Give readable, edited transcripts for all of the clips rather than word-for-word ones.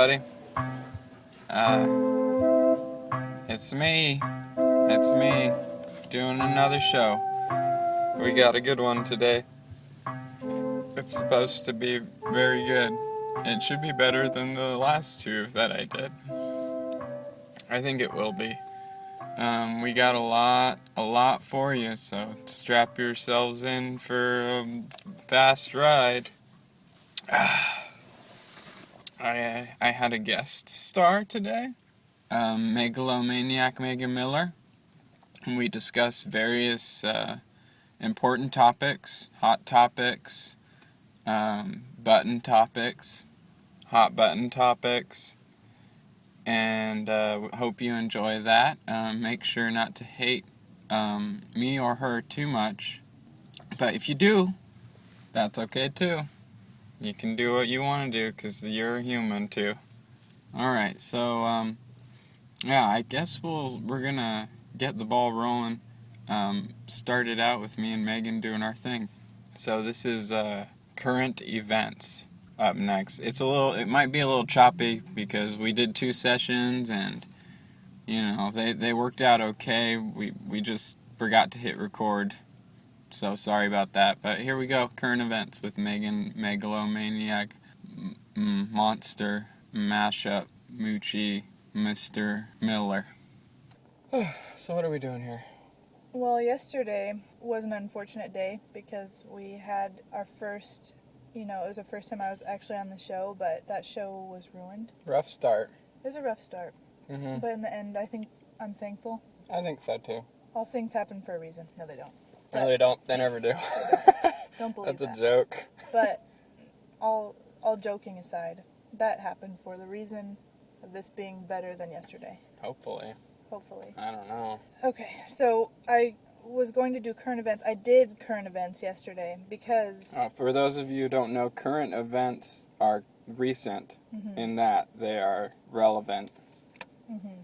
everybody. It's me. It's me doing another show. We got a good one today. It's supposed to be very good. It should be better than the last two that I did. I think it will be. We got a lot for you, so strap yourselves in for a fast ride. I had a guest star today, megalomaniac Megan Miller, and we discussed various important topics, hot topics, button topics, hot button topics, and hope you enjoy that. Make sure not to hate me or her too much, but if you do, that's okay too. You can do what you want to do, because you're a human too. Alright, so, yeah, I guess we're gonna get the ball rolling. Started out with me and Megan doing our thing. So this is, current events up next. It might be a little choppy, because we did 2 sessions, and, they worked out okay. We just forgot to hit record. So sorry about that, but here we go. Current events with Megan, megalomaniac, monster, mashup, Moochie, Mr. Miller. So what are we doing here? Well, yesterday was an unfortunate day because we had our first, it was the first time I was actually on the show, but that show was ruined. Rough start. It was a rough start. Mm-hmm. But in the end, I think I'm thankful. I think so too. All things happen for a reason. No, they don't. No, they don't. They never do. Don't believe That's that. a joke. But all joking aside, that happened for the reason of this being better than yesterday. Hopefully. I don't know. Okay, so I was going to do current events. I did current events yesterday because... For those of you who don't know, current events are recent in that they are relevant. Mm-hmm.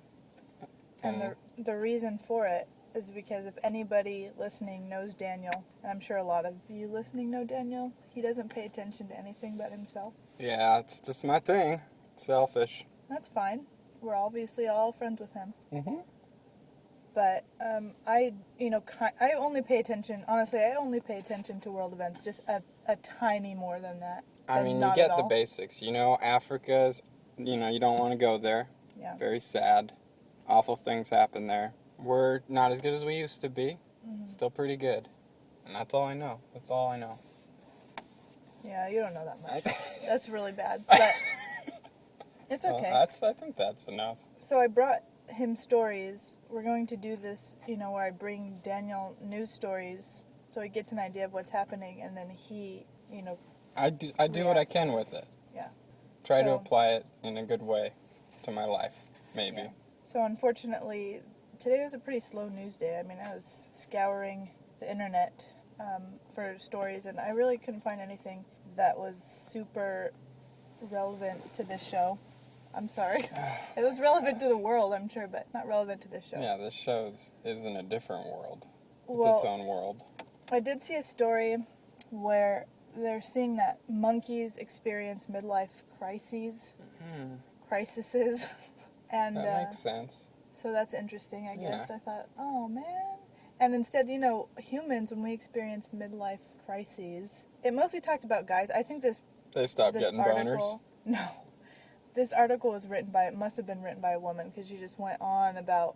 And the reason for it is because if anybody listening knows Daniel, and I'm sure a lot of you listening know Daniel, he doesn't pay attention to anything but himself. Yeah, it's just my thing. Selfish. That's fine. We're obviously all friends with him. Mm-hmm. But I only pay attention, honestly, I only pay attention to world events, just a tiny more than that. I mean, you get the basics. Africa's, you don't want to go there. Yeah. Very sad. Awful things happen there. We're not as good as we used to be. Mm-hmm. Still pretty good. And that's all I know. That's all I know. Yeah, you don't know that much. That's really bad. But it's okay. I think that's enough. So I brought him stories. We're going to do this, where I bring Daniel news stories so he gets an idea of what's happening, and then he, I do what I can with it. Yeah. Try to apply it in a good way to my life, maybe. Yeah. So unfortunately, today was a pretty slow news day. I mean, I was scouring the internet for stories, and I really couldn't find anything that was super relevant to this show. I'm sorry. It was relevant to the world, I'm sure, but not relevant to this show. Yeah, this show is in a different world. Well, it's its own world. I did see a story where they're seeing that monkeys experience midlife crises. And that makes sense. So that's interesting, I guess. Yeah. I thought, oh, man. And instead, humans, when we experience midlife crises, it mostly talked about guys. I think They stop getting boners? No. This article must have been written by a woman, because she just went on about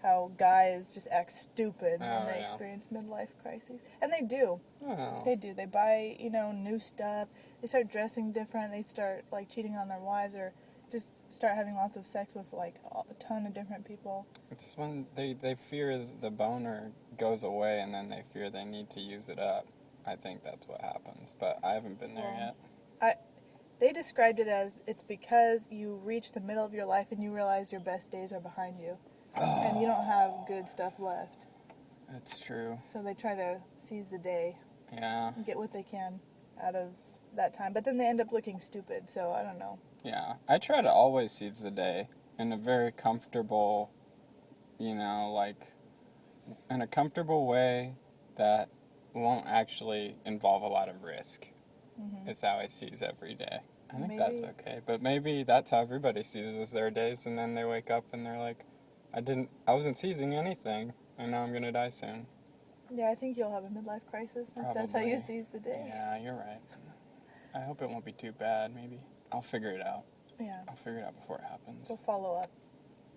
how guys just act stupid when they experience midlife crises. And they do. Oh. They do. They buy, new stuff. They start dressing different. They start, cheating on their wives, or just start having lots of sex with, a ton of different people. It's when they fear the boner goes away, and then they fear they need to use it up. I think that's what happens, but I haven't been there yet. They described it as, it's because you reach the middle of your life and you realize your best days are behind you. And you don't have good stuff left. That's true. So they try to seize the day. Yeah. And get what they can out of that time. But then they end up looking stupid, so I don't know. Yeah. I try to always seize the day in a very comfortable, in a comfortable way that won't actually involve a lot of risk. Mm-hmm. Is how I seize every day. I think that's okay. But maybe that's how everybody seizes their days, and then they wake up and they're like, I wasn't seizing anything, and now I'm going to die soon. Yeah, I think you'll have a midlife crisis if that's how you seize the day. Yeah, you're right. I hope it won't be too bad, maybe. I'll figure it out. Yeah. I'll figure it out before it happens. We'll follow up.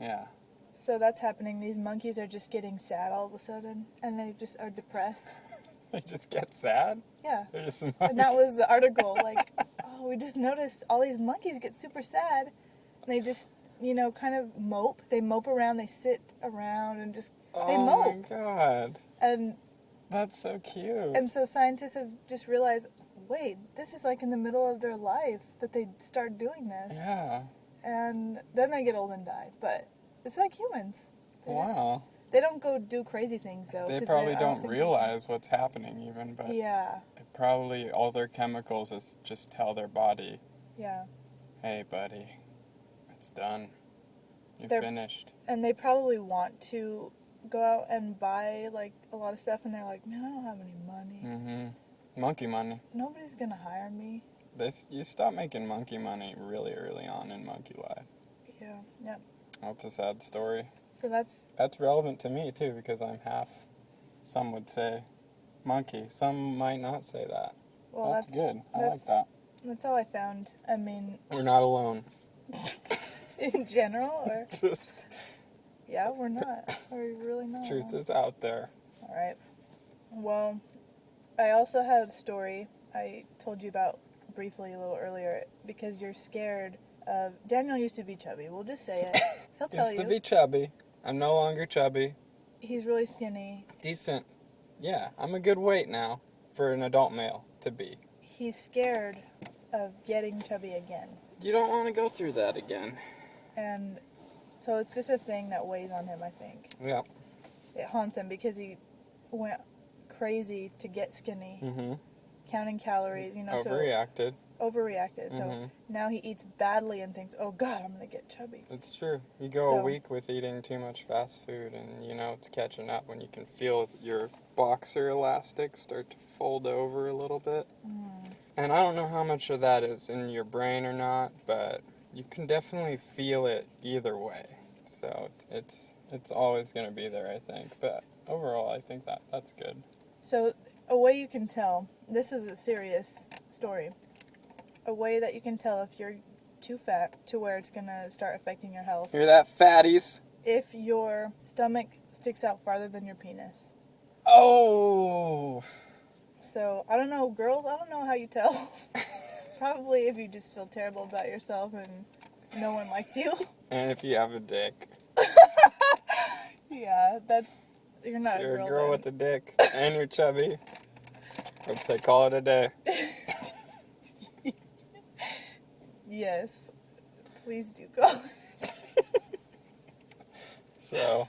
Yeah. So that's happening. These monkeys are just getting sad all of a sudden, and they just are depressed. They just get sad? Yeah. They're just monkeys. And that was the article, like, oh, we just noticed all these monkeys get super sad. And they just, kind of mope. They mope around, they sit around and just, they mope. Oh my god. And that's so cute. And so scientists have just realized, wait, this is like in the middle of their life that they start doing this. Yeah. And then they get old and die. But it's like humans. Wow. They don't go do crazy things, though. They probably don't realize what's happening even, but yeah. Probably all their chemicals is just tell their body, yeah, hey, buddy, it's done. You're finished. And they probably want to go out and buy, like, a lot of stuff, and they're like, man, I don't have any money. Mm-hmm. Monkey money. Nobody's going to hire me. You stop making monkey money really early on in monkey life. Yeah, yep. That's a sad story. So that's relevant to me, too, because I'm half, some would say, monkey. Some might not say that. Well, that's good. I like that. That's all I found. I mean... We're not alone. In general, or... Just... Yeah, we're not. We're really not. Truth is out there. All right. Well, I also had a story I told you about briefly a little earlier because you're scared of... Daniel used to be chubby. We'll just say it. He'll tell you. Used to be chubby. I'm no longer chubby. He's really skinny. Decent. Yeah, I'm a good weight now for an adult male to be. He's scared of getting chubby again. You don't want to go through that again. And so it's just a thing that weighs on him, I think. Yeah. It haunts him because he went crazy to get skinny. Mm-hmm. Counting calories, Overreacted. Overreacted. So now he eats badly and thinks, oh God, I'm going to get chubby. It's true. You go a week with eating too much fast food and, it's catching up when you can feel your boxer elastic start to fold over a little bit. Mm. And I don't know how much of that is in your brain or not, but you can definitely feel it either way. So it's always going to be there, I think. But overall, I think that's good. So a way you can tell, this is a serious story, a way that you can tell if you're too fat to where it's going to start affecting your health. Hear that, fatties? If your stomach sticks out farther than your penis. Oh! So, I don't know, girls, I don't know how you tell. Probably if you just feel terrible about yourself and no one likes you. And if you have a dick. Yeah, you're not a girl. You're a girl with a dick and you're chubby. I'd say call it a day. Yes. Please do call it. So.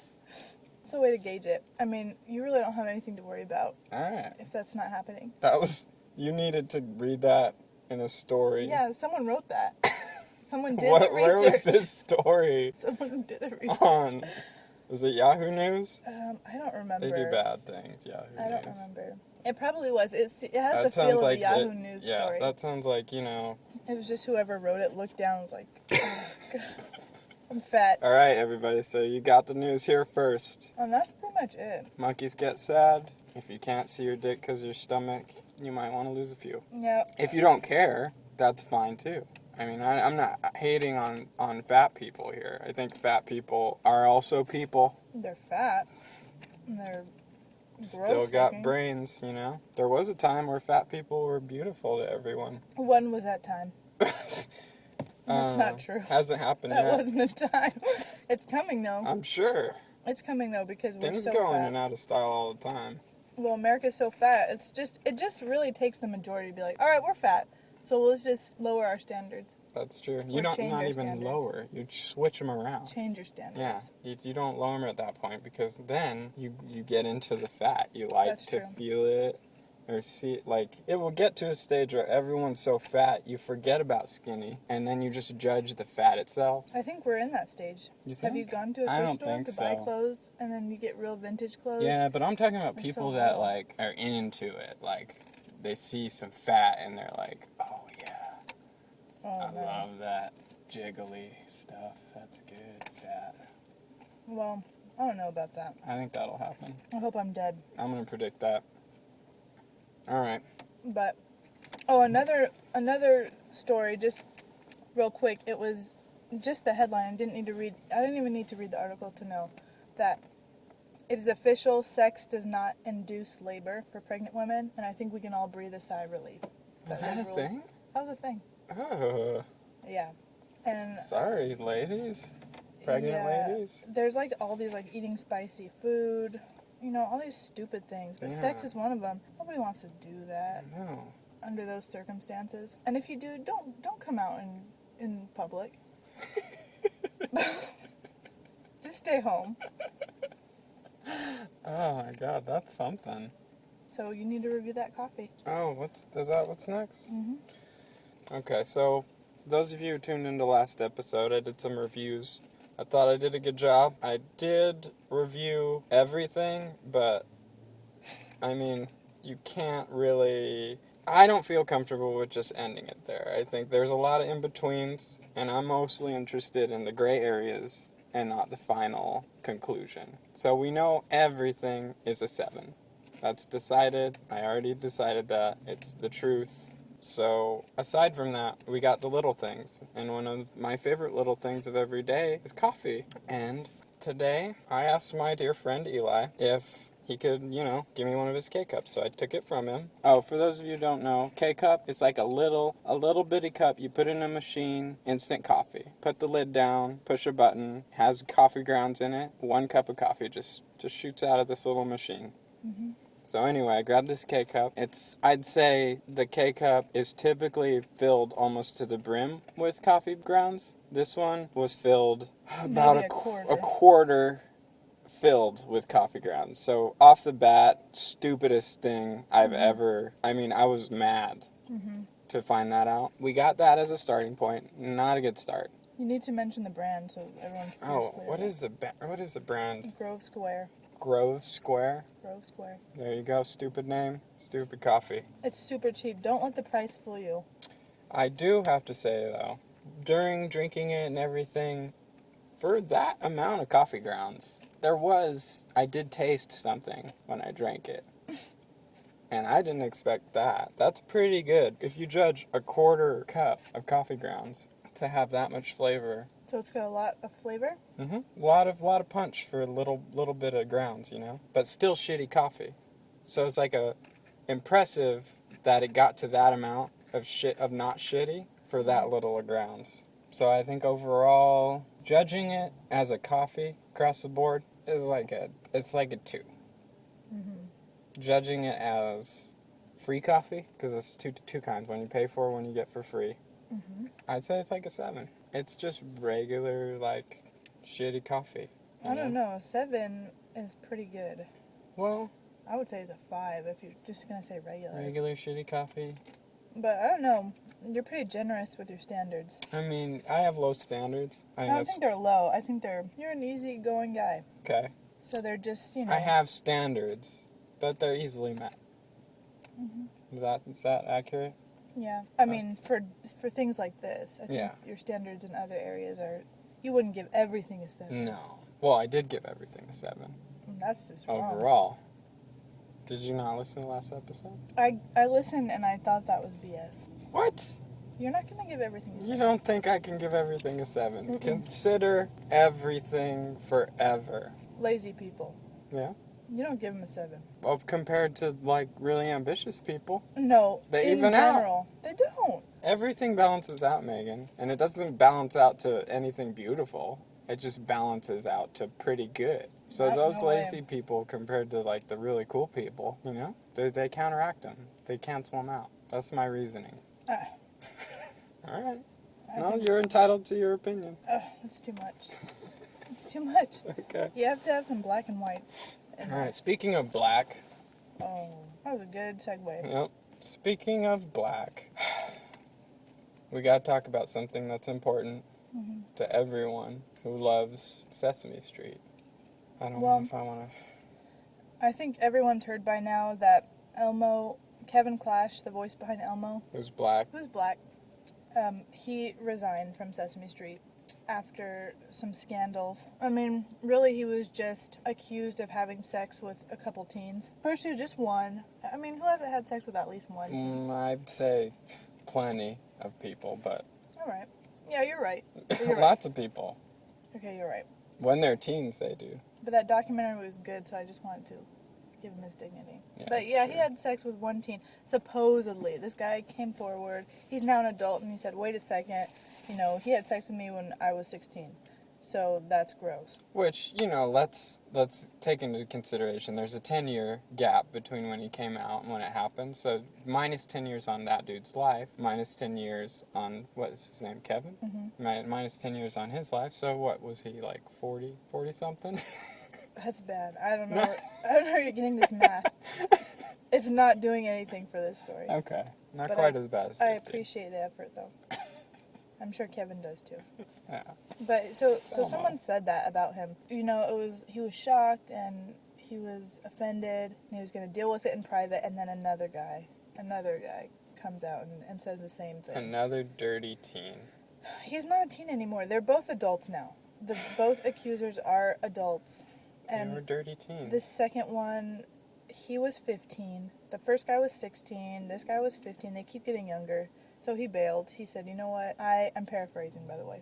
It's a way to gauge it. I mean, you really don't have anything to worry about. Alright. If that's not happening. You needed to read that in a story. Yeah, someone wrote that. Someone did the research. Where was this story? Someone did the research. Was it Yahoo News? I don't remember. They do bad things, Yahoo News. I don't remember. It probably was. It has the feel of a Yahoo News story. Yeah, that sounds like, It was just whoever wrote it looked down and was like, oh, God, I'm fat. All right, everybody, so you got the news here first. And that's pretty much it. Monkeys get sad. If you can't see your dick because of your stomach, you might want to lose a few. Yeah. If you don't care, that's fine, too. I mean, I'm not hating on fat people here. I think fat people are also people. They're fat. And they're gross Still got looking. brains, There was a time where fat people were beautiful to everyone. When was that time? That's not true. Hasn't happened yet. That wasn't a time. It's coming, though. I'm sure. It's coming, though, because we're Things so go fat. in and out of style all the time. Well, America's so fat. It just really takes the majority to be like, all right, we're fat. So let's just lower our standards. That's true. Or Not change our even standards. lower. You switch them around. Change your standards. Yeah, you don't lower them at that point because then you get into the fat. You like That's to true. feel it or see it. Like, it will get to a stage where everyone's so fat you forget about skinny and then you just judge the fat itself. I think we're in that stage. You think? Have you gone to a I thrift don't store think to buy so. clothes and then you get real vintage clothes? Yeah, but I'm talking about They're people so that, cool. like, are into it. Like, they see some fat and they're like, oh, yeah. Oh, I no. love that jiggly stuff. That's good. Fat. Well, I don't know about that. I think that'll happen. I hope I'm dead. I'm going to predict that. All right. But, another story, just real quick. It was just the headline. I didn't even need to read the article to know that it is official, sex does not induce labor for pregnant women, and I think we can all breathe a sigh of relief. Is that a thing? That was a thing. Oh. Yeah. And Sorry, ladies. Pregnant ladies. There's like all these like eating spicy food, all these stupid things, but sex is one of them. Nobody wants to do that. No. Under those circumstances. And if you do, don't come out in public. Just stay home. Oh my God, that's something. So you need to review that coffee. Oh, what's next? Mm-hmm. Okay, so those of you who tuned into last episode, I did some reviews. I thought I did a good job. I did review everything, but I mean, you can't really... I don't feel comfortable with just ending it there. I think there's a lot of in-betweens, and I'm mostly interested in the gray areas and not the final conclusion. So we know everything is a 7. That's decided. I already decided that. It's the truth. So aside from that, we got the little things. And one of my favorite little things of every day is coffee. And today, I asked my dear friend Eli if he could, give me one of his K-Cups. So I took it from him. Oh, for those of you who don't know, K-Cup is like a little bitty cup. You put in a machine, instant coffee. Put the lid down, push a button, has coffee grounds in it. 1 cup of coffee just shoots out of this little machine. Mm-hmm. So anyway, I grabbed this K-Cup. I'd say the K-Cup is typically filled almost to the brim with coffee grounds. This one was filled about a quarter filled with coffee grounds. So off the bat, stupidest thing I've ever... I mean, I was mad to find that out. We got that as a starting point. Not a good start. You need to mention the brand so everyone's clear. What is the brand? Grove Square. Grove Square? Grove Square. There you go. Stupid name. Stupid coffee. It's super cheap. Don't let the price fool you. I do have to say, though, during drinking it and everything, for that amount of coffee grounds, I did taste something when I drank it. And I didn't expect that. That's pretty good. If you judge a quarter cup of coffee grounds to have that much flavor. So it's got a lot of flavor? Mm-hmm. A lot of punch for a little bit of grounds, But still shitty coffee. So it's like impressive that it got to that amount of not shitty for that little of grounds. So I think overall, judging it as a coffee across the board is like a 2. Mm-hmm. Judging it as free coffee, because it's two kinds, one you pay for, one you get for free. Mm-hmm. I'd say it's like a 7. It's just regular, shitty coffee. I don't know. 7 is pretty good. Well, I would say it's a 5 if you're just going to say regular. Regular shitty coffee. But I don't know. You're pretty generous with your standards. I mean, I have low standards. I don't think they're low. I think you're an easygoing guy. Okay. So they're just, I have standards, but they're easily met. Mm-hmm. Is that accurate? Yeah. I mean, for things like this, I think Yeah. your standards in other areas you wouldn't give everything a 7. No. Well, I did give everything a 7. That's just wrong. Overall. Did you not listen to last episode? I listened and I thought that was BS. What? You're not going to give everything a 7. You don't think I can give everything a 7? Mm-mm. Consider everything forever. Lazy people. Yeah? You don't give them a 7. Well, compared to, really ambitious people. No. They in even general, out. They don't. Everything balances out, Megan. And it doesn't balance out to anything beautiful. It just balances out to pretty good. So those lazy people compared to, the really cool people, they counteract them. They cancel them out. That's my reasoning. All right. No, you're entitled to your opinion. That's too much. It's too much. Okay. You have to have some black and white. All right. Speaking of black. Oh, that was a good segue. Yep. Speaking of black, we got to talk about something that's important to everyone who loves Sesame Street. I don't know if I want to... I think everyone's heard by now that Kevin Clash, the voice behind Elmo... Who's black. Who's black. He resigned from Sesame Street after some scandals. I mean, really, he was just accused of having sex with a couple teens. First, he was just one. I mean, who hasn't had sex with at least one teen? I'd say plenty of people, but... All right. Yeah, you're right. You're Lots of people. Okay, you're right. When they're teens, they do. But that documentary was good, so I just wanted to give him his dignity. Yeah, but yeah, true. he had sex with one teen. Supposedly, this guy came forward. He's now an adult, and he said, "Wait a second, he had sex with me when I was 16." So that's gross. Which, let's take into consideration there's a 10-year gap between when he came out and when it happened. So minus 10 years on that dude's life, minus 10 years on, what's his name, Kevin? Mm-hmm. Minus 10 years on his life. So what was he, like 40 something? That's bad. I don't know. I don't know where you're getting this math. It's not doing anything for this story. Okay. Not But quite as bad as 50. I appreciate the effort, though. I'm sure Kevin does too. Yeah. But so someone said that about him. He was shocked and he was offended and he was going to deal with it in private, and then another guy comes out and says the same thing. Another dirty teen. He's not a teen anymore. They're both adults now. Both accusers are adults. And they were dirty teens. the second one, he was 15. The first guy was 16. This guy was 15. They keep getting younger. So he bailed. He said, "You know what? I'm paraphrasing, by the way.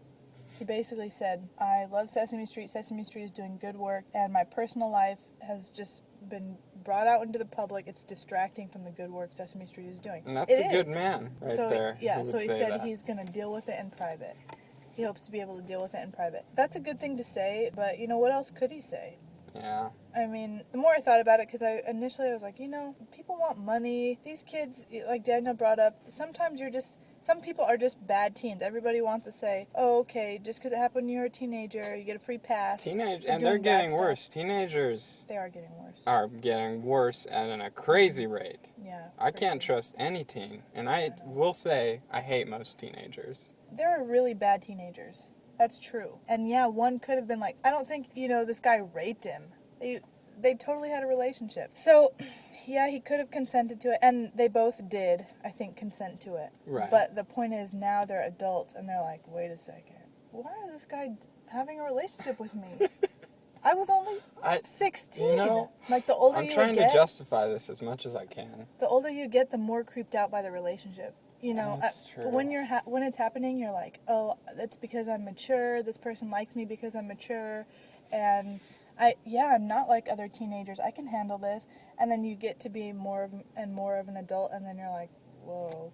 He basically said, I love Sesame Street. Sesame Street is doing good work, and my personal life has just been brought out into the public. It's distracting from the good work Sesame Street is doing." And that's a good man right there. Yeah, who so would he say said that. he's going to deal with it in private. He hopes to be able to deal with it in private. That's a good thing to say, but what else could he say? Yeah. I mean, the more I thought about it, because initially I was like, people want money. These kids, like Daniel brought up, sometimes some people are just bad teens. Everybody wants to say, "Oh, okay, just because it happened when you were a teenager, you get a free pass." And they're doing getting bad worse. stuff. Teenagers They are getting worse. are getting worse at a crazy rate. Yeah. I can't trust any teen. And I will say, I hate most teenagers. There are really bad teenagers. That's true. And yeah, one could have been like, I don't think, this guy raped him. They totally had a relationship. So, yeah, he could have consented to it. And they both did, I think, consent to it. Right. But the point is, now they're adults and they're like, wait a second. Why is this guy having a relationship with me? I was only 16. Like, the older I'm you trying get, to justify this as much as I can. the older you get, the more creeped out by the relationship. That's true. When it's happening, you're like, oh, that's because I'm mature. This person likes me because I'm mature, and I'm not like other teenagers. I can handle this. And then you get to be more and more of an adult, and then you're like, whoa,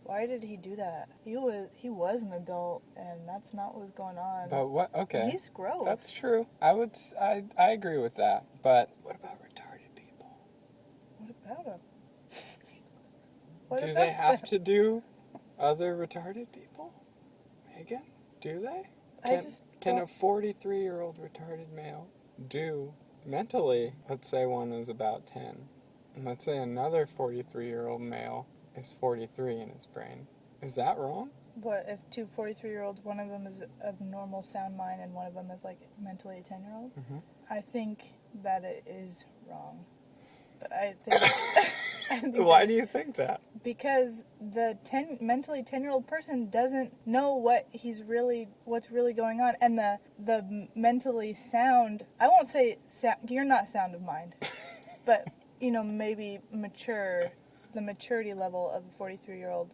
why did he do that? He was an adult, and that's not what was going on. But what? Okay. He's gross. That's true. I agree with that. But what about retarded people? What about him? Do they have to do other retarded people? Megan? Do they? Can a 43-year-old retarded male do mentally, let's say one is about 10, and let's say another 43-year-old male is 43 in his brain. Is that wrong? What if two 43-year-olds, one of them is of normal sound mind and one of them is like mentally a 10-year-old? Mm-hmm. I think that it is wrong. But I think Why do you think that? Because the mentally 10-year-old person doesn't know what's really going on, and the mentally sound, I won't say you're not sound of mind, but maybe mature, the maturity level of a 43-year-old.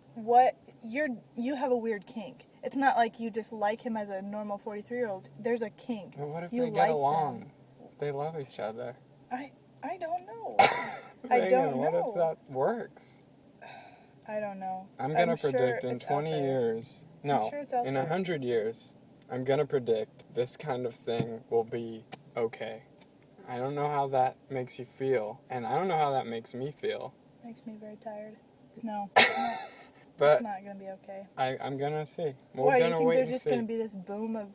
You have a weird kink. It's not like you just like him as a normal 43-year-old. There's a kink. But what if you they get like along? them. They love each other. I don't know. Megan, I don't know. what if that works? I don't know. I'm going to sure predict in it's out 20 there. years, sure it's out in there. 100 years, I'm going to predict this kind of thing will be okay. I don't know how that makes you feel, and I don't know how that makes me feel. Makes me very tired. No, But it's not going to be okay. I'm going to see. Why, We're you going to think wait there's and just see. going to be this boom of,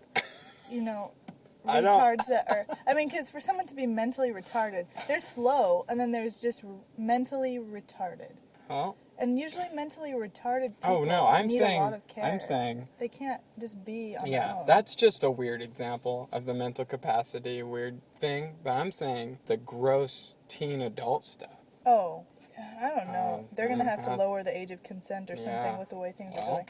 I don't- retards that are... I mean, because for someone to be mentally retarded, there's slow, and then there's just mentally retarded. Well, And usually mentally retarded people oh no, I'm need saying, a lot of care. I'm saying, They can't just be on their yeah, own. that's just a weird example of the mental capacity weird thing, but I'm saying the gross teen adult stuff. Oh, I don't know. They're going to have to yeah. lower the age of consent or something Yeah. with the way things are Well, going.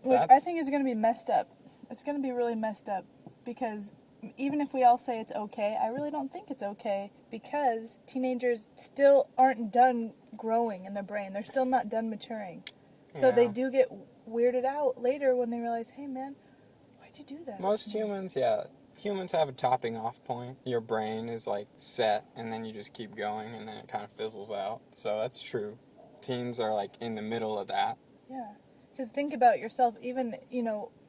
Which I think is going to be messed up. It's going to be really messed up because even if we all say it's okay, I really don't think it's okay because teenagers still aren't done growing in their brain. They're still not done maturing. So they do get weirded out later when they realize, hey man, why'd you do that? Most humans have a topping off point. Your brain is like set and then you just keep going and then it kind of fizzles out. So that's true. Teens are like in the middle of that. Yeah. Because think about yourself, even,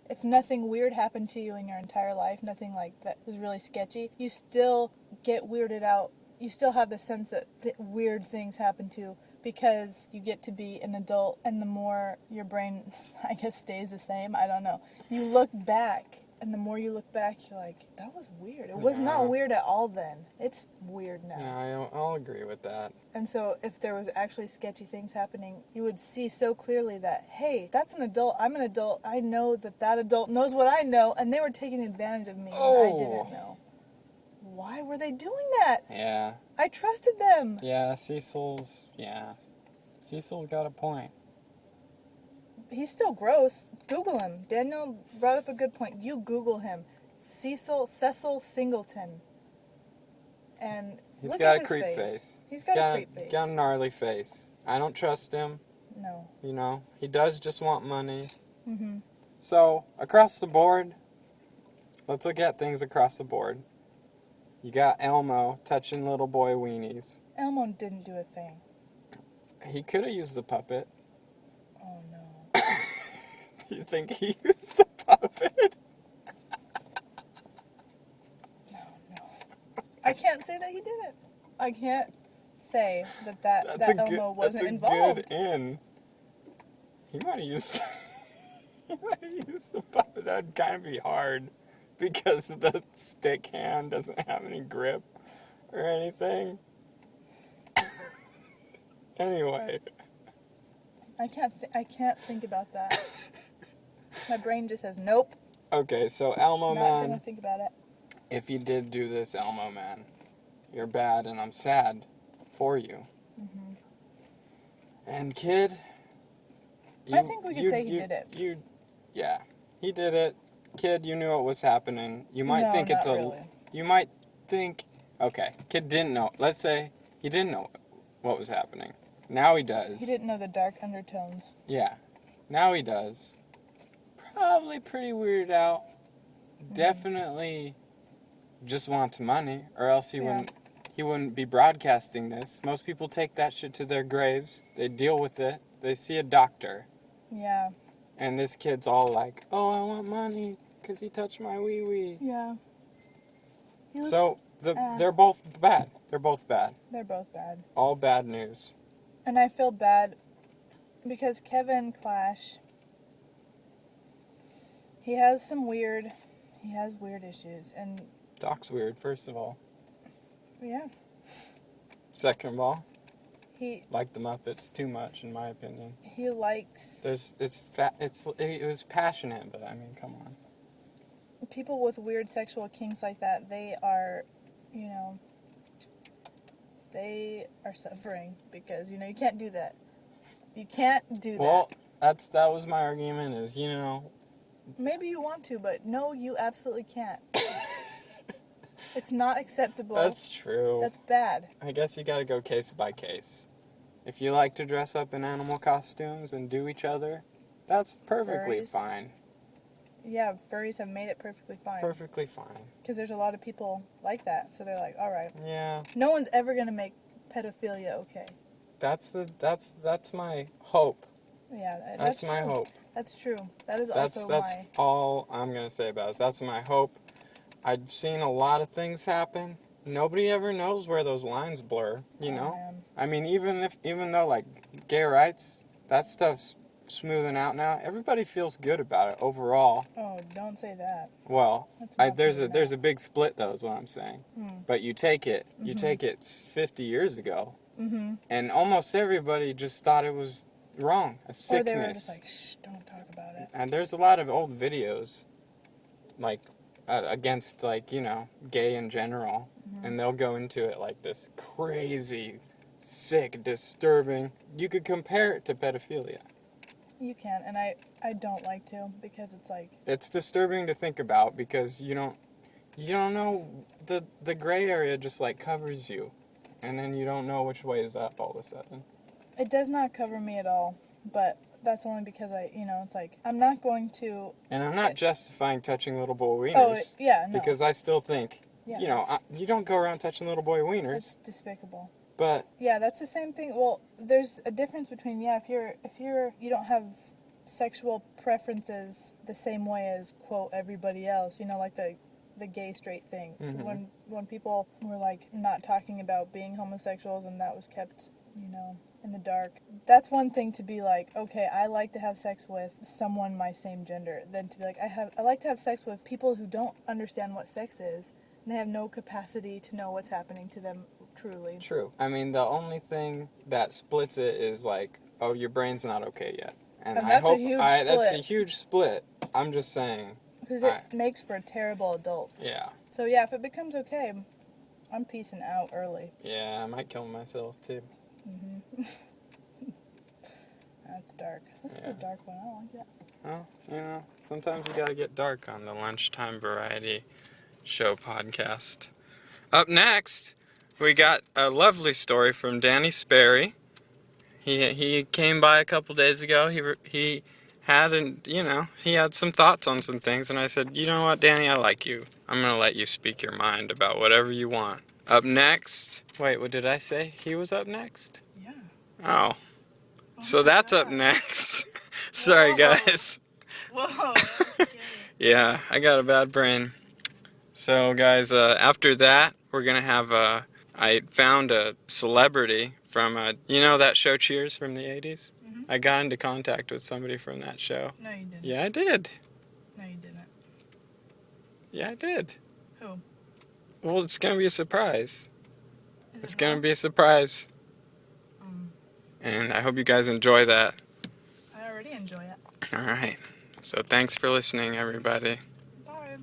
if nothing weird happened to you in your entire life, nothing like that was really sketchy, you still get weirded out. You still have the sense that weird things happen to you because you get to be an adult, and the more your brain, I guess, stays the same, I don't know. You look back, and the more you look back, you're like, that was weird. It was not weird at all then. It's weird now. Yeah, I'll agree with that. And so if there was actually sketchy things happening, you would see so clearly that, hey, that's an adult. I'm an adult. I know that adult knows what I know, and they were taking advantage of me when I didn't know. Why were they doing that? Yeah. I trusted them. Yeah, Cecil's got a point. He's still gross. Google him. Daniel brought up a good point. You Google him. Cecil Singleton. And he's got a creep face. He's got a creep face. Got a gnarly face. I don't trust him. No. He does just want money. Mm-hmm. So, across the board, let's look at things across the board. You got Elmo touching little boy weenies. Elmo didn't do a thing. He could have used the puppet. Oh, no. You think he used the puppet? No. I can't say that he did it. I can't say that Elmo wasn't involved. That's a good in. He might have used the puppet. That'd kind of be hard because the stick hand doesn't have any grip or anything. Anyway. I can't think about that. My brain just says nope. Okay, so Elmo Not Man. gonna think about it. If you did do this, Elmo Man, you're bad, and I'm sad for you. Mm-hmm. And kid, I think we could say he did it. Yeah, he did it. Kid, you knew what was happening. You might think it's really. You might think, okay, kid didn't know. Let's say he didn't know what was happening. Now he does. He didn't know the dark undertones. Yeah, now he does. Probably pretty weirded out. Definitely just wants money, or else he wouldn't be broadcasting this. Most people take that shit to their graves. They deal with it. They see a doctor. Yeah. And this kid's all like, "Oh, I want money because he touched my wee wee." Yeah. So they're both bad. They're both bad. They're both bad. All bad news. And I feel bad because Kevin Clash, he has weird issues, and Doc's weird, first of all. yeah. Second of all, He like the Muppets too much, in my opinion. He likes It was passionate, but I mean, come on. people with weird sexual kinks like that. They are, they are suffering because you can't do that. You can't do that. Well, that was my argument. Is maybe you want to, but no, you absolutely can't. It's not acceptable. That's true. That's bad. I guess you got to go case by case. If you like to dress up in animal costumes and do each other, that's perfectly fine. Yeah, furries have made it perfectly fine. Perfectly fine. Because there's a lot of people like that, so they're like, all right. Yeah. No one's ever gonna make pedophilia okay. That's my hope. Yeah, that's my true. Hope. That's true. That is that's all I'm gonna say about it. That's my hope. I've seen a lot of things happen. Nobody ever knows where those lines blur. Man. I mean, even though like gay rights, that stuff's smoothing out now. Everybody feels good about it overall. Oh, don't say that. Well, there's a big split though, is what I'm saying. But you take it 50 years ago, and almost everybody just thought it was wrong, a sickness. Or they were just like, shh, don't talk about it. And there's a lot of old videos, like against gay in general, and they'll go into it like this crazy, sick, disturbing. You could compare it to pedophilia. You can, and I don't like to, because it's like... It's disturbing to think about, because you don't know, the gray area just like covers you, and then you don't know which way is up all of a sudden. It does not cover me at all, but that's only because it's like, I'm not going to... And I'm not justifying touching little boy wieners. Oh, yeah, no. Because I still think, Yeah. You don't go around touching little boy wieners. It's despicable. But... Yeah, that's the same thing. Well, there's a difference between, if you don't have sexual preferences the same way as, quote, everybody else, like the gay straight thing. Mm-hmm. When people were like not talking about being homosexuals and that was kept, in the dark. That's one thing to be like, okay, I like to have sex with someone my same gender, than to be like, I like to have sex with people who don't understand what sex is, and they have no capacity to know what's happening to them truly. True. I mean, the only thing that splits it is like, oh, your brain's not okay yet. And I that's hope a huge split. That's a huge split. I'm just saying. Because it makes for terrible adults. Yeah. So yeah, if it becomes okay, I'm peacing out early. Yeah, I might kill myself too. Mm-hmm. That's dark. This is a dark one. I don't like that. Well, sometimes you gotta get dark on the Lunchtime Variety Show podcast. Up next, we got a lovely story from Danny Sperry. He came by a couple days ago. He had some thoughts on some things, and I said, you know what, Danny, I like you. I'm gonna let you speak your mind about whatever you want. Up next, wait, what did I say? He was up next? Yeah. Oh. So that's up next. Sorry, guys. Whoa, that was scary. Yeah, I got a bad brain. So, guys, after that, we're going to have I found a celebrity from, that show Cheers from the 80s? Mm-hmm. I got into contact with somebody from that show. No, you didn't. Yeah, I did. No, you didn't. Yeah, I did. Who? Well, it's going to be a surprise. It's going to be a surprise. And I hope you guys enjoy that. I already enjoy it. All right. So thanks for listening, everybody. Bye.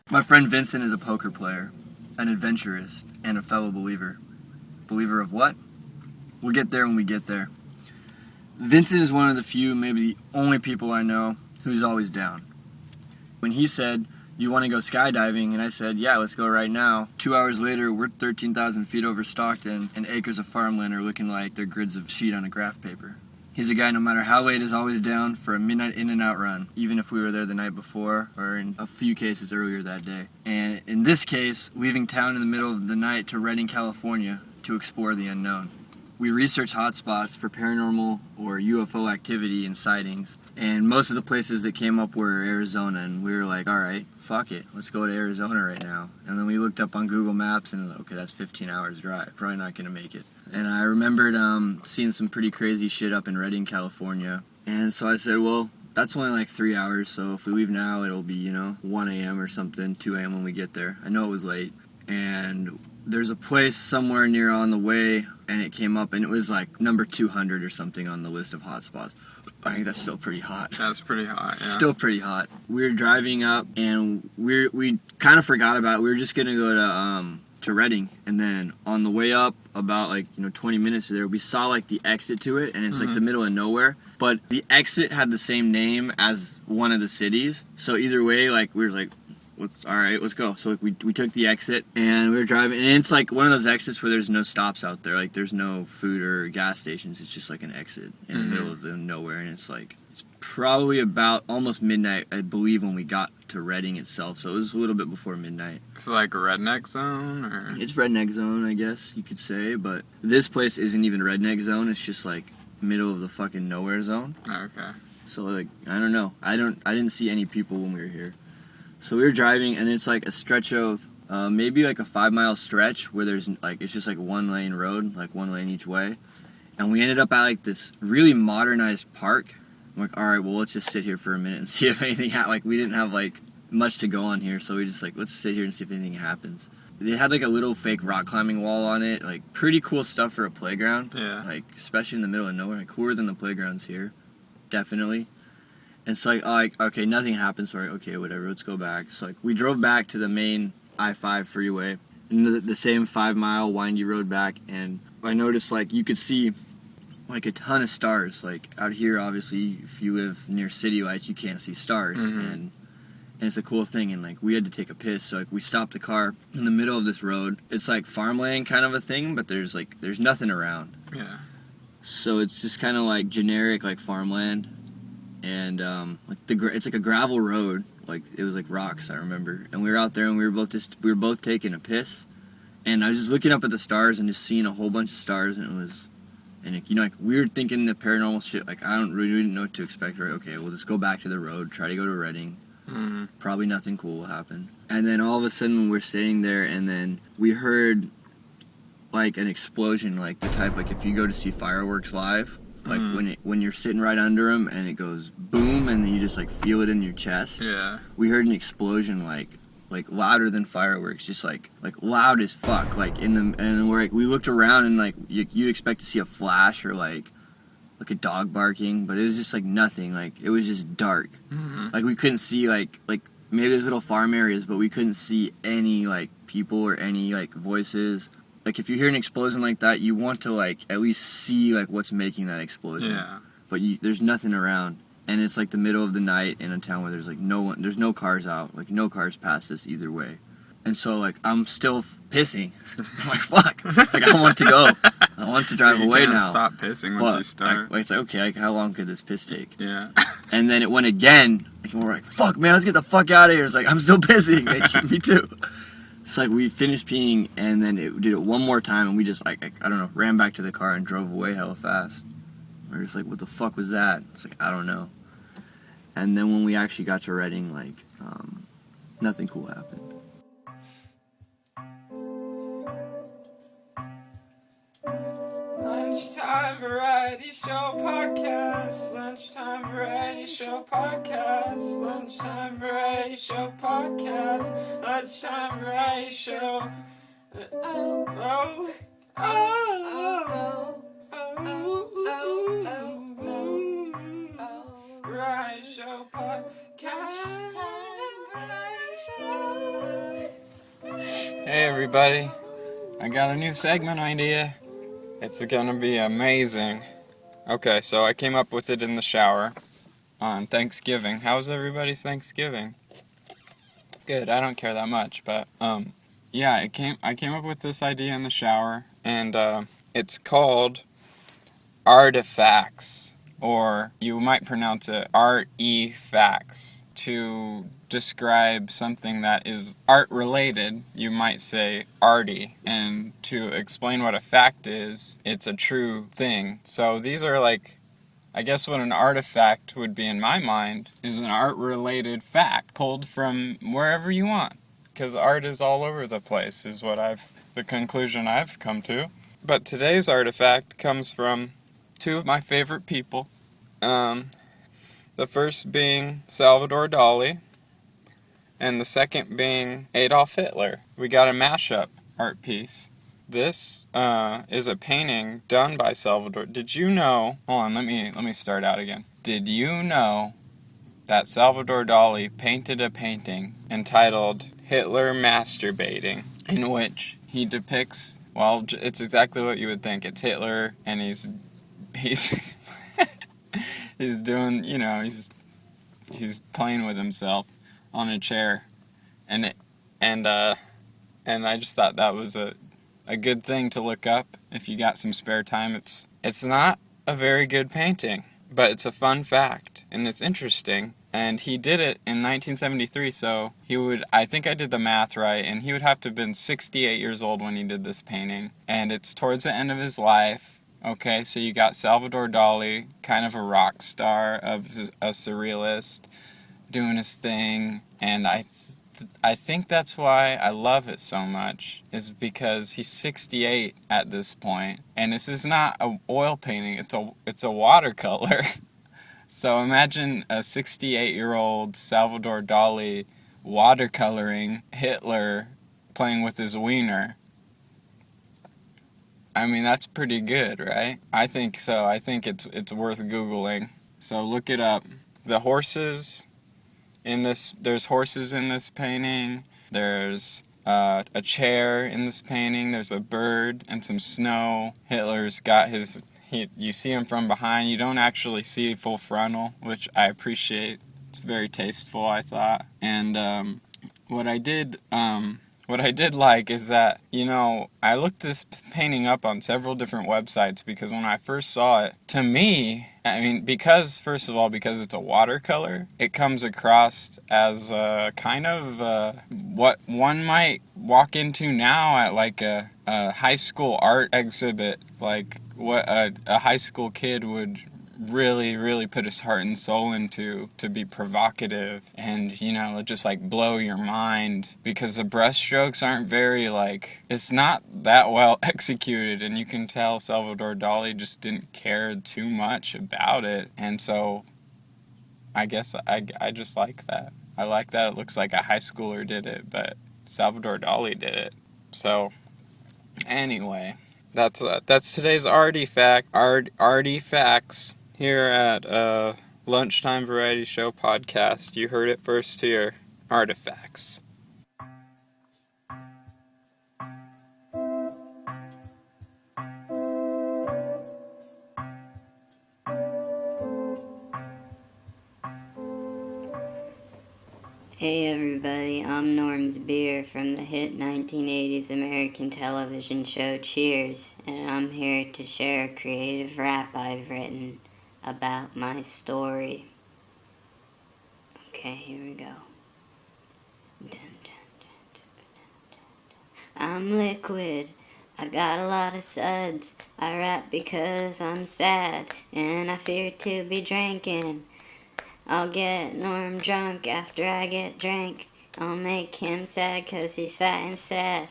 My friend Vincent is a poker player, an adventurist, and a fellow believer. Believer of what? We'll get there when we get there. Vincent is one of the few, maybe the only people I know who's always down. When he said, "You want to go skydiving?" and I said, "Yeah, let's go right now." 2 hours later, we're 13,000 feet over Stockton, and acres of farmland are looking like they're grids of sheet on a graph paper. He's a guy, no matter how late, is always down for a midnight in and out run, even if we were there the night before, or in a few cases earlier that day. And in this case, leaving town in the middle of the night to Redding, California, to explore the unknown. We research hotspots for paranormal or UFO activity and sightings, and most of the places that came up were Arizona, and we were like, alright, fuck it, let's go to Arizona right now. And then we looked up on Google Maps, and okay, that's 15 hours drive, probably not gonna make it. And I remembered seeing some pretty crazy shit up in Redding, California, and so I said, well, that's only like 3 hours, so if we leave now, it'll be, 1 a.m. or something, 2 a.m. when we get there. I know it was late, and there's a place somewhere near on the way, and it came up, and it was like number 200 or something on the list of hotspots. I think that's still pretty hot. That's pretty hot, yeah. Still pretty hot. We were driving up, and we kind of forgot about it. We were just gonna go to Redding, and then on the way up, about 20 minutes there, we saw like the exit to it, and it's like the middle of nowhere. But the exit had the same name as one of the cities, so either way, we were like, alright, let's go. So we took the exit, and we were driving, and it's like one of those exits where there's no stops out there. Like, there's no food or gas stations. It's just like an exit in the middle of the nowhere, and it's probably about almost midnight, I believe, when we got to Redding itself. So it was a little bit before midnight. It's like a redneck zone, or? It's redneck zone, I guess you could say, but this place isn't even redneck zone. It's just like middle of the fucking nowhere zone. Okay. So like I don't know. I didn't see any people when we were here. So we were driving, and it's like a stretch of maybe like a 5-mile stretch where there's like it's just like one lane road, like one lane each way. And we ended up at like this really modernized park. I'm like, all right, well let's just sit here for a minute and see if anything like we didn't have like much to go on here, so we just like let's sit here and see if anything happens. They had like a little fake rock climbing wall on it, like pretty cool stuff for a playground. Yeah. Like especially in the middle of nowhere, like cooler than the playgrounds here, definitely. And so like okay, nothing happened, so we're like, okay, whatever, let's go back. So like we drove back to the main I-5 freeway, and the same 5-mile windy road back, and I noticed like you could see like a ton of stars. Like out here, obviously, if you live near city lights, you can't see stars, and it's a cool thing. And like we had to take a piss, so like we stopped the car in the middle of this road. It's like farmland kind of a thing, but there's nothing around. Yeah. So it's just kind of like generic like farmland, and like it's like a gravel road. Like it was like rocks, I remember. And we were out there, and we were both taking a piss, and I was just looking up at the stars and just seeing a whole bunch of stars, and it was. And you know, like we were thinking the paranormal shit. Like we didn't know what to expect. Right? Okay, we'll just go back to the road. Try to go to Reading. Probably nothing cool will happen. And then all of a sudden, we're sitting there, and then we heard like an explosion, like the type like if you go to see fireworks live, like when you're sitting right under them, and it goes boom, and then you just like feel it in your chest. Yeah. We heard an explosion like louder than fireworks, just like loud as fuck, like and we're like we looked around, and like you'd expect to see a flash or like a dog barking, but it was just like nothing. Like it was just dark. Like we couldn't see like maybe there's little farm areas, but we couldn't see any like people or any like voices. Like if you hear an explosion like that, you want to like at least see like what's making that explosion. Yeah. But there's nothing around. And it's like the middle of the night in a town where there's like there's no cars out, like no cars past us either way. And so like I'm still pissing. I'm like fuck, like I want to go, I want to drive away can't now. Stop pissing once you start. It's like okay, like how long could this piss take? Yeah. And then it went again, and we're like fuck man, let's get the fuck out of here. It's like I'm still pissing. Like, me too. It's like we finished peeing, and then it did it one more time, and we just like I don't know, ran back to the car and drove away hella fast. We're just like, what the fuck was that? It's like I don't know. And then when we actually got to Reading, like, nothing cool happened. Lunchtime Variety Show Podcast. Lunchtime Variety Show Podcast. Lunchtime Variety Show Podcast. Lunchtime Variety Show. Variety Show Podcast. Hey everybody, I got a new segment idea. It's gonna be amazing. Okay, so I came up with it in the shower on Thanksgiving. How was everybody's Thanksgiving? Good, I don't care that much, but yeah, I came up with this idea in the shower, and it's called artifacts, or you might pronounce it artifacts. To describe something that is art related, you might say arty, and to explain what a fact is, it's a true thing. So these are like, I guess what an artifact would be in my mind is an art related fact pulled from wherever you want, because art is all over the place is the conclusion I've come to. But today's artifact comes from two of my favorite people. The first being Salvador Dali, and the second being Adolf Hitler. We got a mashup art piece. This is a painting done by Salvador. Did you know? Hold on, let me start out again. Did you know that Salvador Dali painted a painting entitled Hitler Masturbating, in which he depicts, well, it's exactly what you would think. It's Hitler, and he's he's doing, you know, he's playing with himself on a chair, and I just thought that was a good thing to look up if you got some spare time. It's not a very good painting, but it's a fun fact, and it's interesting. And he did it in 1973, so I think I did the math right, and he would have to have been 68 years old when he did this painting. And it's towards the end of his life, Okay, so you got Salvador Dali, kind of a rock star of a surrealist, doing his thing, and I think that's why I love it so much, is because he's 68 at this point, and this is not an oil painting, it's a watercolor. So imagine a 68-year-old Salvador Dali watercoloring Hitler playing with his wiener. I mean, that's pretty good, right? I think so. I think it's worth Googling. So look it up. The horses in this, there's horses in this painting. There's a chair in this painting. There's a bird and some snow. Hitler's got you see him from behind. You don't actually see full frontal, which I appreciate. It's very tasteful, I thought. And what I did like is that, I looked this painting up on several different websites because when I first saw it, to me, first of all, because it's a watercolor, it comes across as kind of what one might walk into now at like a high school art exhibit, like what a high school kid would really put his heart and soul into, to be provocative and, just like blow your mind, because the brushstrokes aren't very it's not that well executed, and you can tell Salvador Dali just didn't care too much about it. And so I guess I just like that. I like that it looks like a high schooler did it, but Salvador Dali did it. So anyway, that's today's arty facts here at Lunchtime Variety Show Podcast. You heard it first here. Artifacts. Hey everybody, I'm Norm's Beer from the hit 1980s American television show Cheers, and I'm here to share a creative rap I've written about my story. Okay, here we go. I'm liquid, I got a lot of suds, I rap because I'm sad, and I fear to be drinking. I'll get Norm drunk after I get drank. I'll make him sad 'cause he's fat and sad.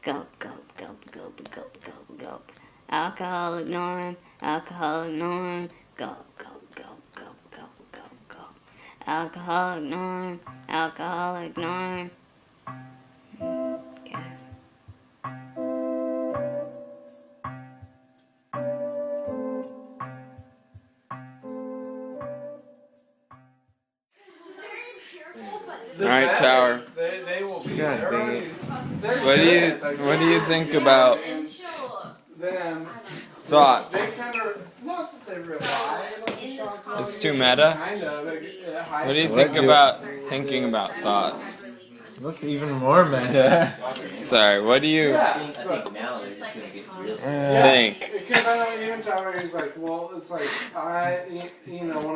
Gulp, gulp, gulp, gulp, gulp, gulp, gulp. Alcoholic Norm, gulp, gulp, gulp, gulp, gulp, gulp, gulp. Alcoholic Norm. Okay. All right, Tower. They will be God dang it. What What do you think about them? thoughts? They kind of, not that they rely on It's too meta. kind of. What do you think about thinking about thoughts? That's even more meta. Sorry, what do you think? Because I know even Tyler is like, well, it's like, when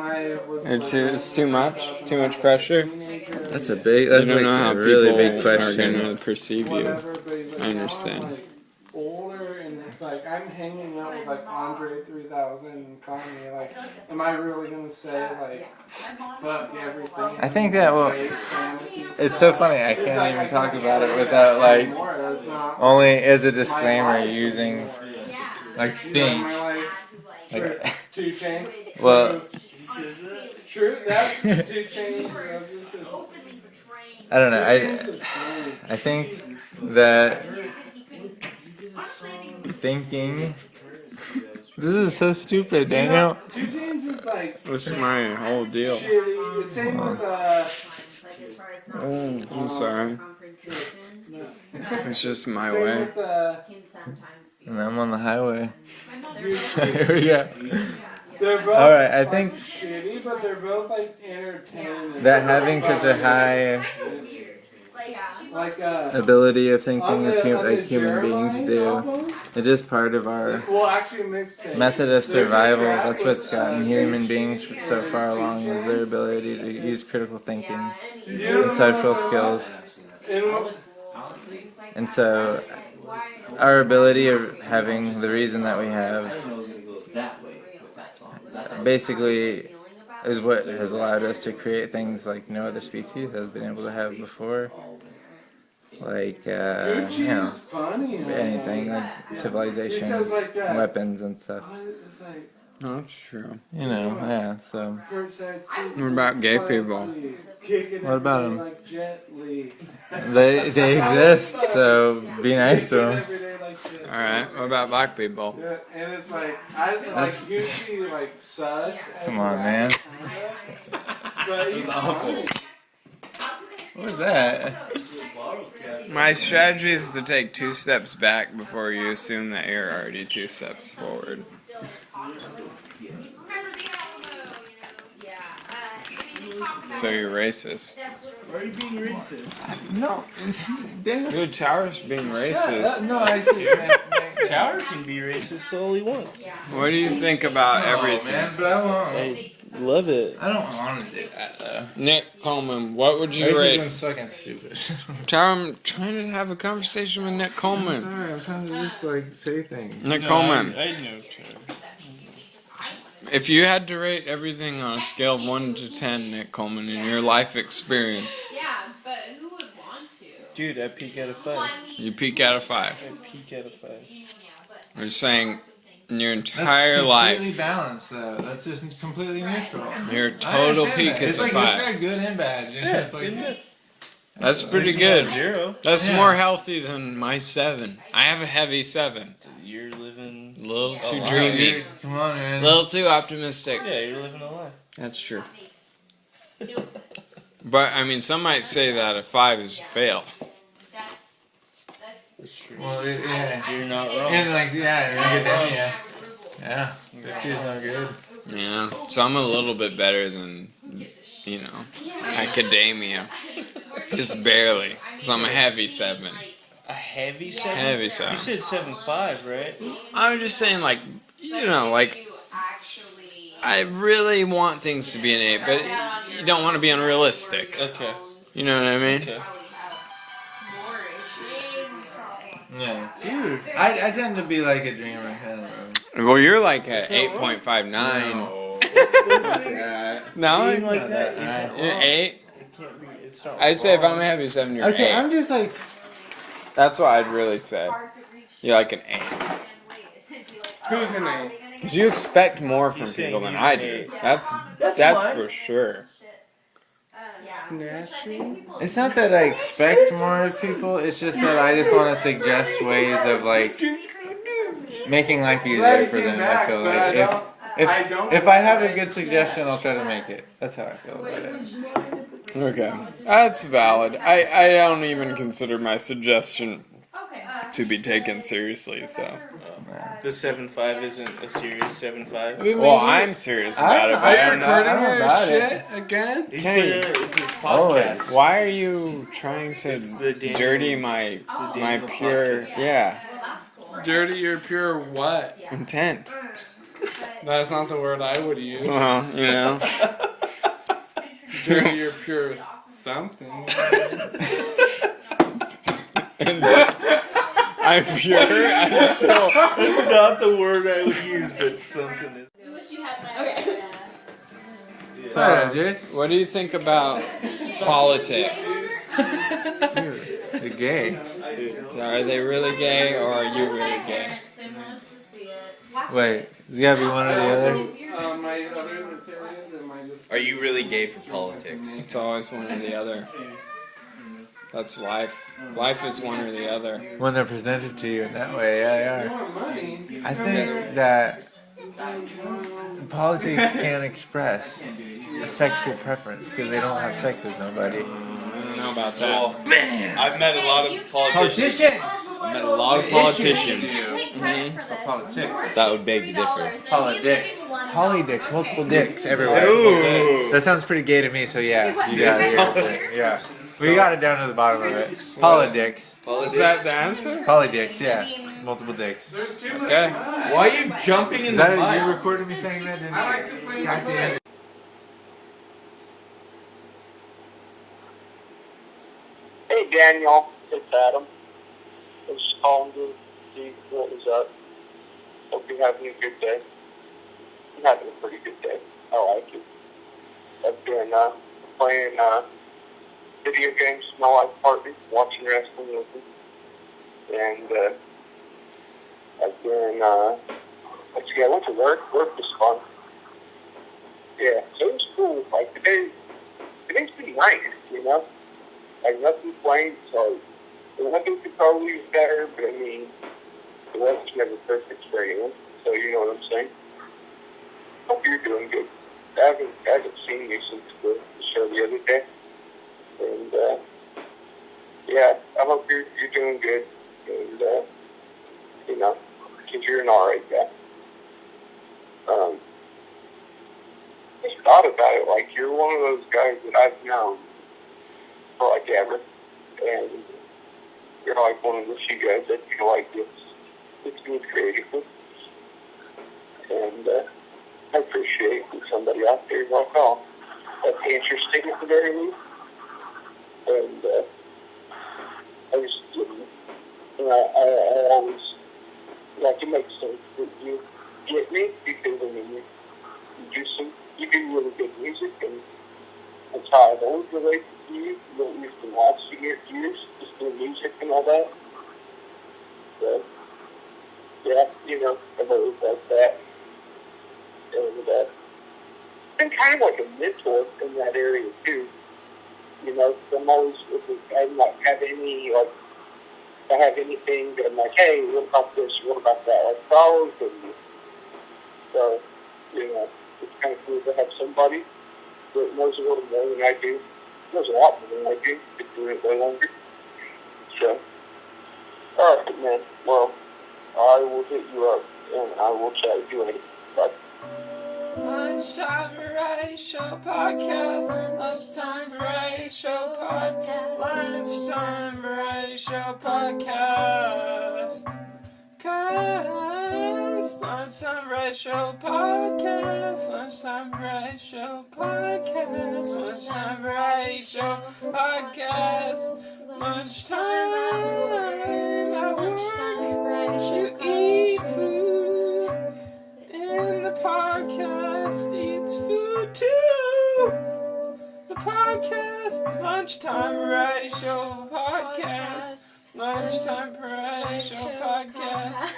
I was. It's too much? Too much pressure? That's a big. You That's don't like know how a really people big are question. going to perceive you. Whatever, but he's like, I understand. now I'm, like, older, and it's like I'm hanging out with like Andre 3000 and Kanye. Like, am I really gonna say like fuck everything? I think that will. It's so funny. I can't even talk about it without like only as a disclaimer using like think. Like, 2 Chainz. well, True. That's 2 Chainz. I don't know. I think that thinking. This is so stupid, Daniel. 2 Chainz is like This is my whole deal. shitty. Same with I'm sorry. It's just my same way. with And I'm on the highway. Here we go. they're both All right. I think shitty, but they're both like entertaining. that having such a high like ability of thinking as on the human beings Jeremiah do, album, it is part of our well, actually, mixtape. method of There's a survival. track That's with, what's gotten human beings so far along, is their ability to use critical thinking and social skills. And so our ability of having the reason that we have that way with that song. basically is what has allowed us to create things like no other species has been able to have before. Like, you know, anything like civilization, weapons and stuff. Oh, that's true. You know, yeah, so. What about gay people? What about them? They exist, so be nice to them. Alright, what about black people? And it's like, Gucci, like, sucks. Come on, man. But he's awful. What was that? My strategy is to take 2 steps back before you assume that you're already 2 steps forward. So you're racist. Why are you being racist? No. Dude, Tower's being racist. No, I see. Tower can be racist all he wants. What do you think about everything? Man, but I won't. I love it. I don't want to do that, though. Nick Coleman, what would you Racism's rate? fucking stupid. Tower, I'm trying to have a conversation with Nick I'm Coleman. sorry, I'm trying to just, like, say things. Nick Coleman, I know Tower. if you had to rate everything on a scale of 1 to 10, Nick Coleman, in your life experience, Yeah, but who would want to? Dude, I peak out of 5. you peak out of 5. I peak out of 5. You're saying in your That's entire completely life, balanced, though. That's just completely neutral. your I total understand peak that. is It's a like, 5. it's got good and bad. You know? Yeah, It's like, That's pretty It's good. not 0. That's Yeah. more healthy than my 7. I have a heavy 7. You're living. A little too Oh, wow. dreamy. Come on, A man. little too optimistic. Yeah, you're living a lie. That's true. But, I mean, some might say that a 5 is a fail. That's That's true. Well, yeah. You're not wrong. And, like, yeah, you're academia. Yeah. 50 is not good. Yeah, so I'm a little bit better than, you know, academia. Just barely. So I'm a heavy 7. A heavy 7? Heavy 7. You said 7.5, right? I'm just saying, like, you know, like, I really want things to be an 8, but you don't want to be unrealistic. Okay. You know what I mean? Okay. Yeah. Dude. I tend to be like a dreamer, kind of. Well, you're like at That's not wrong. 8.59. No. No, Being like that isn't you're wrong. 8. It's not I'd say if wrong. I'm a heavy 7, you're Okay, 8. I'm just like, That's what I'd really say. You're like an 8. Who's an 8? Because you expect more from He's saying people than he's I an do. 8. That's fine. for sure. Snatching? it's not that I expect more of people, it's just that I just want to suggest ways of, like, making life easier for them, I feel like. If I have a good suggestion, I'll try to make it. That's how I feel about it. Okay. That's valid. I don't even consider my suggestion to be taken seriously, so. The 7.5 isn't a serious 7.5. Well, I'm serious about it, but I don't know. I don't know about it. again? He's Kenny. putting it- it's his Always. podcast. Why are you trying to the Daniel- dirty my Daniel pure, podcast. yeah, Dirty or pure what? intent? That's not the word I would use. Well, you know. Dirty or pure something. I'm pure. I'm still. It's not the word I would use, but something is. So, what do you think about politics? You're gay. Are they really gay, or are you really gay? Wait, it's gotta be one or the other. My other theories, am I just... Are you really gay for politics? It's always one or the other. That's life. Life is one or the other. When they're presented to you in that way, yeah, More money. yeah. I think that politics can't express a sexual preference because they don't have sex with nobody. I don't know about that. I've met a lot of politicians. I met a lot of politicians. Politics. That would beg to differ. Politics. Polydicks, multiple dicks everywhere. Ooh. That sounds pretty gay to me, so yeah, you got it. Yeah. We got it down to the bottom of it. Polydicks. Is that the answer? Polydicks, yeah. Multiple dicks. Okay. Why are you jumping in Is the that mic? you recorded me saying that, didn't you? Goddamn. Hey Daniel, it's Adam. I was calling to see what was up. Hope you're having a good day. I'm having a pretty good day. I like it. I've been playing video games with my life partner, watching wrestling with him, and I've been, I went to work. Work was fun. Yeah, so it was cool. Like, today's pretty nice, you know? Like, nothing complaints. So, the weather could probably be better, but I mean, the weather's never perfect for anyone. So, you know what I'm saying? Hope you're doing good. I haven't seen you since the show the other day. And, yeah, I hope you're doing good. And, you know, because you're an alright guy. I just thought about it, like, you're one of those guys that I've known for, like, ever. And you're, like, one of the few guys that, you know, like, it's good creatively. And, I appreciate somebody out there like, oh, that's interesting at the very least. And, I just, you know, I always, like, it makes sense that you get me, because, I mean, you do really good music, and that's how I've always related to you. You don't used to watch to get views, just do music and all that. So, yeah, you know, I've always liked that. And, been kind of like a mentor in that area, too. You know, I'm always, I'm not have any, like, if I have anything that I'm like, hey, what about this, what about that? Like, I always do. So, you know, it's kind of cool to have somebody that knows a little more than I do. Knows a lot more than I do. Been doing it way longer. So, alright, man. Well, I will hit you up, and I will chat with you later. Bye. Lunchtime Variety Show Podcast. Lunchtime Variety Show Podcast. Lunchtime Variety Show Podcast. Lunchtime Variety Show Podcast. Lunchtime Variety Show Podcast. Lunchtime Variety Show Podcast. Lunchtime at work. You eat food. And the podcast eats food too. The podcast, Lunchtime Variety Show Podcast. Lunchtime Variety Show Podcast.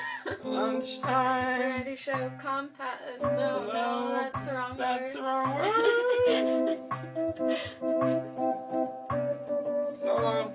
Lunchtime Variety show compass. No, that's the wrong word. That's the wrong word. So long.